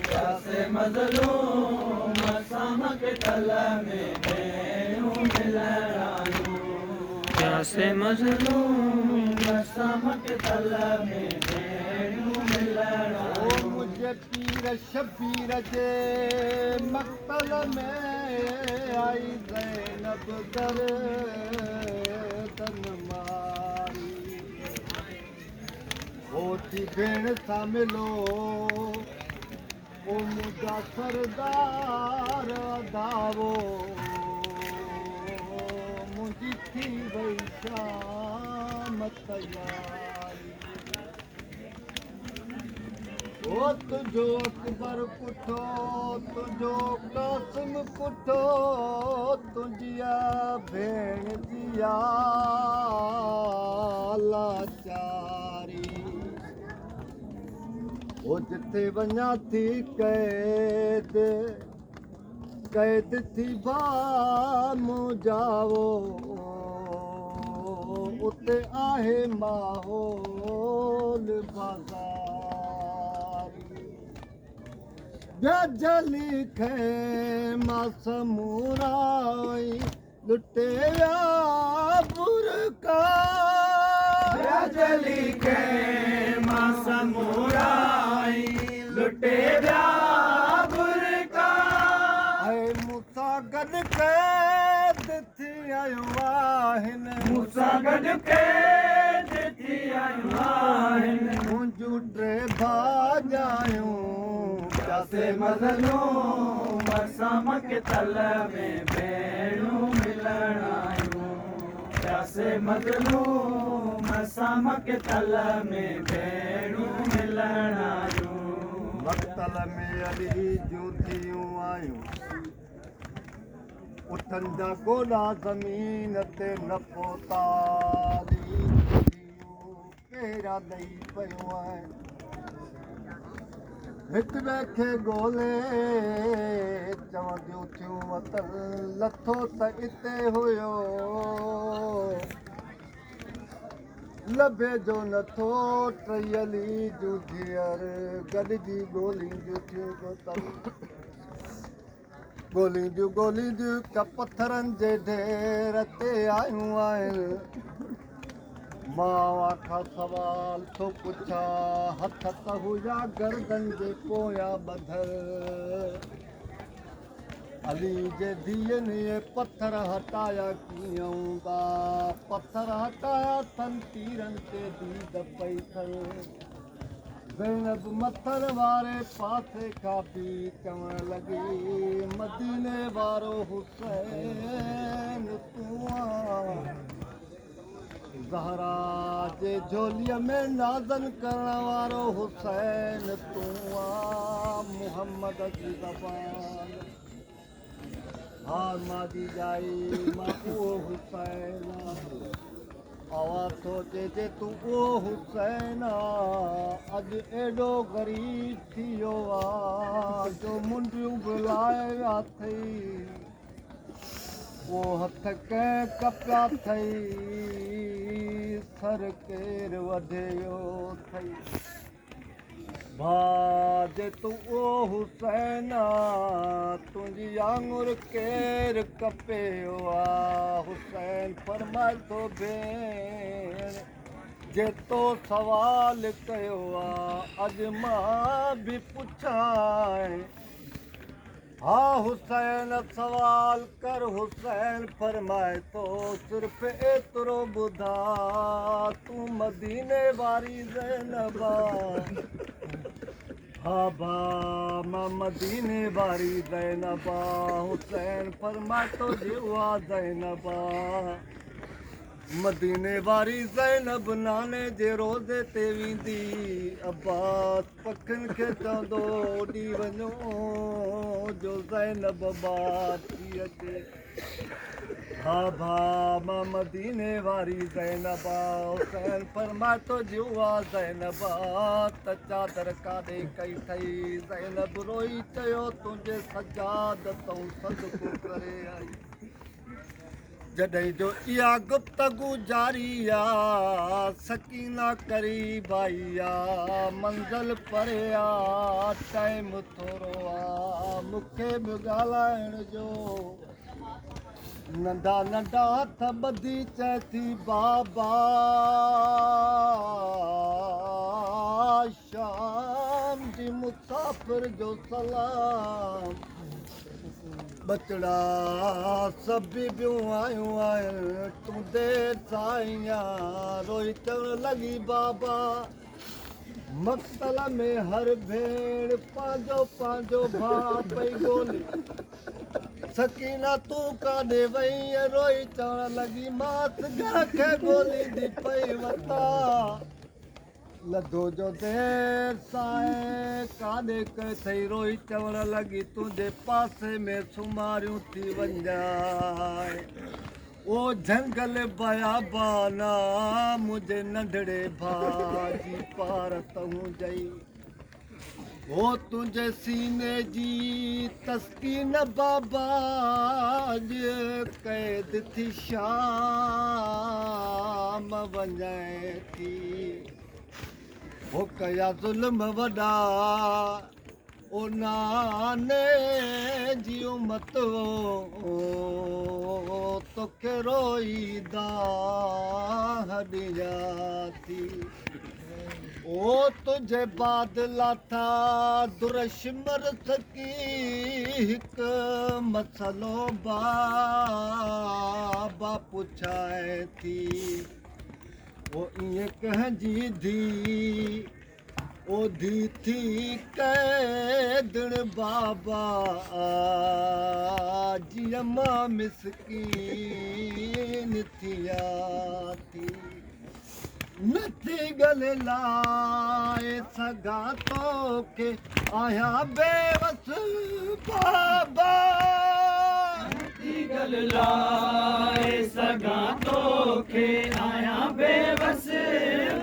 प्यासे मज़लूम सामक तल में भेणूं मिलण आयूं प्यासे मज़लूम सामक तल में भेणूं मिलण आयूं मुझे पीर शबीर जे मक़तल में आई ज़ैनब दर्दन मारी थी भेण सां मिलो ओ मुंहिंजा सरदार अदावो मुंहिंजी थी वई शाम तयारी ओ तुंहिंजो अकबर पुठो तुंहिंजो कासिम पुठो तुंहिंजी भेण जी लाचारी ओ जिथे वञा थी कैद थी बामू जाओ उते आहे माहौल बाज़ारी गजली खे मां समूराई लुटे विया बुरका गजली खे मां समूराई लुटे विया बुरका ऐं मूंसां गॾु कैद थी आयूं आहिनि मूंसां गॾु कैद थी आयूं आहिनि मुंहिंजूं टे भाॼायूं प्यासे मज़लूम सामक तल में भेणूं मिलण आयूं प्यासे मज़लूम सामक तल में भेणूं मिलण आयूं मक़तल में अली जूं थियूं आयूं उठनि जा गोॾा ज़मीन ते न पोताली कहिड़ा ॾेई पियूं आहिनि हिक ॿिए खे ॻोल्हे चवंदियूं थियूं वतन लथो त हिते हुयो लभे जो नथो टयली जूं धीअर गॾिजी ॻोल्हींदियूं थियूं ॻोल्हींदियूं त पथरनि जे ढेर ते आयूं आहिनि मां खां सवाल थो पुछां हथ त हुया गर्दन जे पोयां ॿधल अली जे धीअनि इहे पथर हटाया कीअं पथर हटाया अथनि तीरनि ते दीद पई अथनि ज़ैनब मथर वारे पासे खां बि चवण लॻी मदीने वारो हुसैन तूं ज़हरा जे झोलीअ में नाज़न करण वारो हुसैन तूं मुहम्मद जी ज़बान हार मादी जाई मां उहो हुसैन आवाज़ थो चइजे तूं उहो हुसैन अॼु एॾो ग़रीब थी वियो आहे जो मुंडियूं बि लाहे विया अथई वो हथ कंहिं कपिया अथई सर केरु वधियो अथई भाउ जे तूं उहो हुसैन तुंहिंजी आङुर केरु कपियो आहे हुसैन फरमाए थो भेण जे तो सवाल कयो आहे अॼु मां बि पुछां हा हुसैन सवाल कर हुसैन फरमाए थो सिर्फ़ु एतिरो ॿुधा तूं मदीने वारी ज़ैनब हा भाउ मां मदीने वारी ज़ैनब हुसैन फरमाए थो जी उहा ज़ैनब मदीने वारी ज़ैनब नाने जे रोज़े ते वेंदी अब्बास पखियुनि खे चवंदो ओॾी वञो जो ज़ैनब ॿार थी अचे हा भाउ मां मदीने वारी ज़ैनब हुसैन फरमाए थो जी उहा ज़ैनब त चादर काॾे कई अथई ज़ैनब रोई चयो तुंहिंजे सजाद तूं सदको करे आई जॾहिं जो इहा गुफ़्तगू जारी आहे सकीना करीब आई आहे मंज़िल परे आहे टाइम थोरो आहे मूंखे बि ॻाल्हाइण जो नंढा नंढा हथ ॿधी चए थी बाबा शाम जी मुसाफ़िर जो सलाम बचड़ा सभु ॿियूं आयूं आहिनि तूं देरि सां आईं रोई चवण लॻी बाबा मक़्तल में हर भेण पंहिंजो पंहिंजो भाउ पई ॻोल्हे सकीना तूं काॾे वई रोई चवण लॻी मां घर खे ॻोल्हींदी पई वता लधो जो देरि सां काॾे कई रोई चवण लॻी तुंहिंजे पासे में सुमारियूं थी वञाए ओ झंगल बयाबाना मुंहिंजे नंढड़े भाउ जी पार तूं जई ओ तुंहिंजे सीने जी तस्कीन बाबा क़ैद थी शाम वञे थी ओ कया ज़ुल्म वॾा ओ नाने जी उमत तोखे रोईंदा हॾिया थी ओ तुंहिंजे बाद लाथा दुरश्मर सकी हिकु मसलो बाबा पुछाए थी ओ ईअं कंहिंजी धी ओ धी थी कैदण बाबा जीअं मां मिसकीन थिया थी नथी गले लाए सघां तोखे आहियां बेवस बाबा नथी गल लाए सघां तोखे आहियां बेवस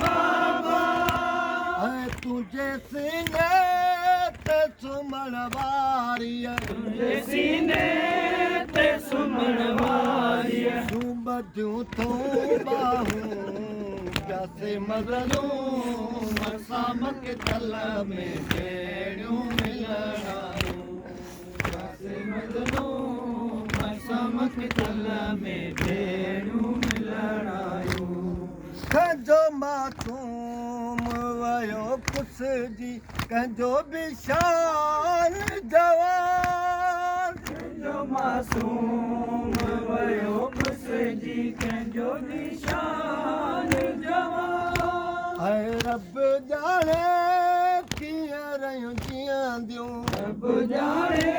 बाबा तुंहिंजे सीने ते सुम्हण वारीअ तुंहिंजे सीने ते सुम्हण वारीअ तूं ॿधियूं थूं बाहूं प्यासे मज़लूं मसामक तल में भेणियूं मिलण आयूं प्यासे मज़लूं मसामक तल में भेणियूं मिलण आयूं कंहिंजो मासूम वयो कुसिजी कंहिंजो बि शान जवान कंहिंजो मासूम वयो कुसिजी कंहिंजो बि शान ऐं रब ॼाणे कीअं रहियूं जीअंदियूं रब ॼाणे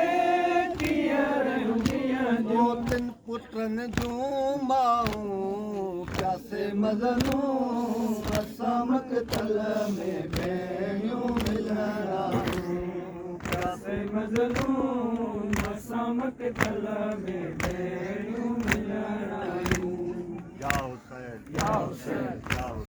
कीअं रहियूं जीअंदियूं तिन पुटनि जूं माऊं प्यासे मज़लूं असामक तल में भेणियूं मिलण आयूं प्यासे मज़लूं असामक तल में भेणियूं मिलण आयूं या हुसैन या हुसैन या